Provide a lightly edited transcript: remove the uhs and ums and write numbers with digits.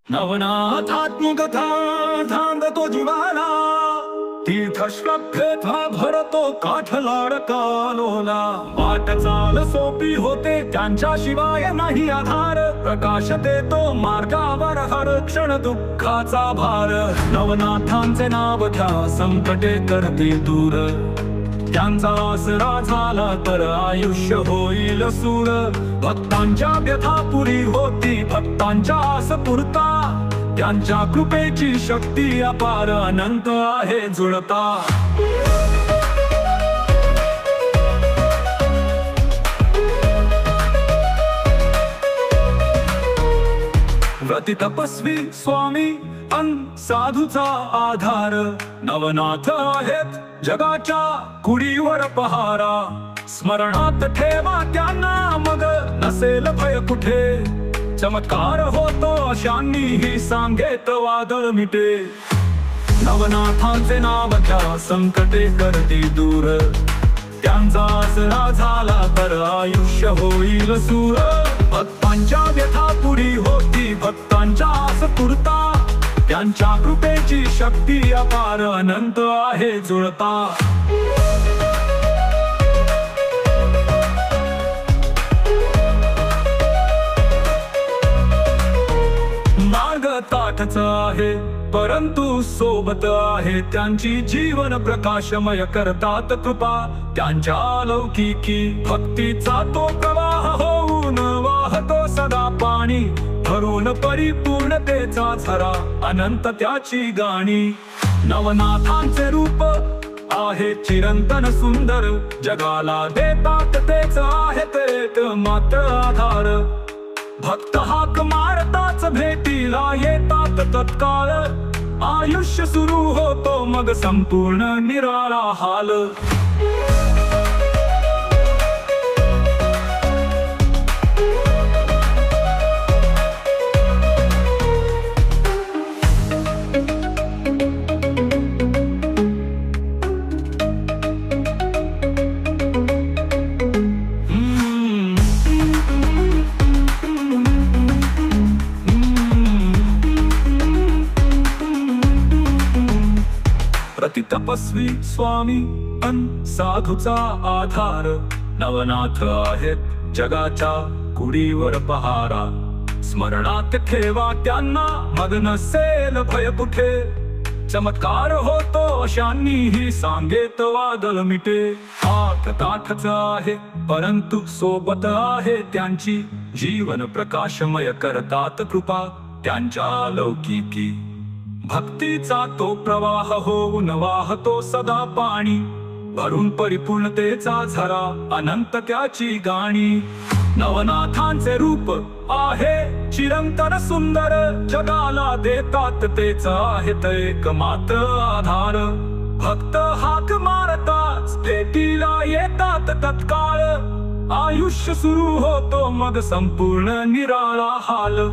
नवनाथात्मकथा थांबतो जीवाला, तीर्थश्रद्धेचा भरतो काठ लाडकालोला. वाट चाल सोपी होते त्यांच्या शिवाय नाही आधार, प्रकाश देतो मार्गावर हर क्षण दुःखाचा भार. नवनाथांचे नाव घ्या संकटे करते दूर, त्यांचा आसरा झाला तर आयुष्य होईल सूर. भक्तांच्या व्यथा पुरी होती भक्तांच्या आस पुरता, त्यांच्या कृपेची शक्ती अपार अनंत आहे जुळता. व्रती तपस्वी स्वामी अन साधूचा आधार, नवनाथ आहेत जगाच्या कुडीवर पहारा. स्मरणात ठेवा त्यांना मग नसेल भय कुठे, चमत्कार होतो अशांनी ही सांगेत वादळ मिटे. नवनाथांचे नाव घ्या संकटे करते दूर, त्यांचा आसरा झाला तर आयुष्य होईल सूर. भक्तांच्या व्यथा पुरी होती भक्तांच्या आस पुरता, त्यांच्या कृपेची शक्ती अपार अनंत आहे जुळता. मार्ग ताठचा आहे परंतु सोबत आहे त्यांची, जीवन प्रकाशमय करतात कृपा. त्यांच्या लौकिकी भक्तीचा तो प्रवाह होऊन वाहतो सदा पाणी, भरून परिपूर्णतेचा झरा अनंत त्याची गाणी. नवनाथांचे रूप आहे चिरंतन सुंदर, जगाला देतात तेच आहे ते मात्र आधार. भक्त हाक मारताच भेटीला येतात तत्काळ, आयुष्य सुरू होतो मग संपूर्ण निराळा हाल. प्रति तपस्वी स्वामी अन साधूचा आधार, नवनाथ आहेत जगाच्या कुडीवर पहारा. स्मरणात ठेवा त्यांना मग नसेल भय कुठे, चमत्कार होतो अशांनी ही सांगेत वादळ मिटे. हात ताठच आहे परंतु सोबत आहे त्यांची, जीवन प्रकाशमय करतात कृपा. त्यांच्या लौकिकी भक्तीचा तो प्रवाह होऊन वाहतो सदा पाणी, भरून परिपूर्णतेचा झरा अनंत त्याची गाणी. नवनाथांचे रूप आहे चिरंतन सुंदर, जगाला देतात तेच आहेत एक मात्र आधार. भक्त हाक मारताच भेटीला येतात तत्काळ, आयुष्य सुरू होतो मग संपूर्ण निराळा हाल.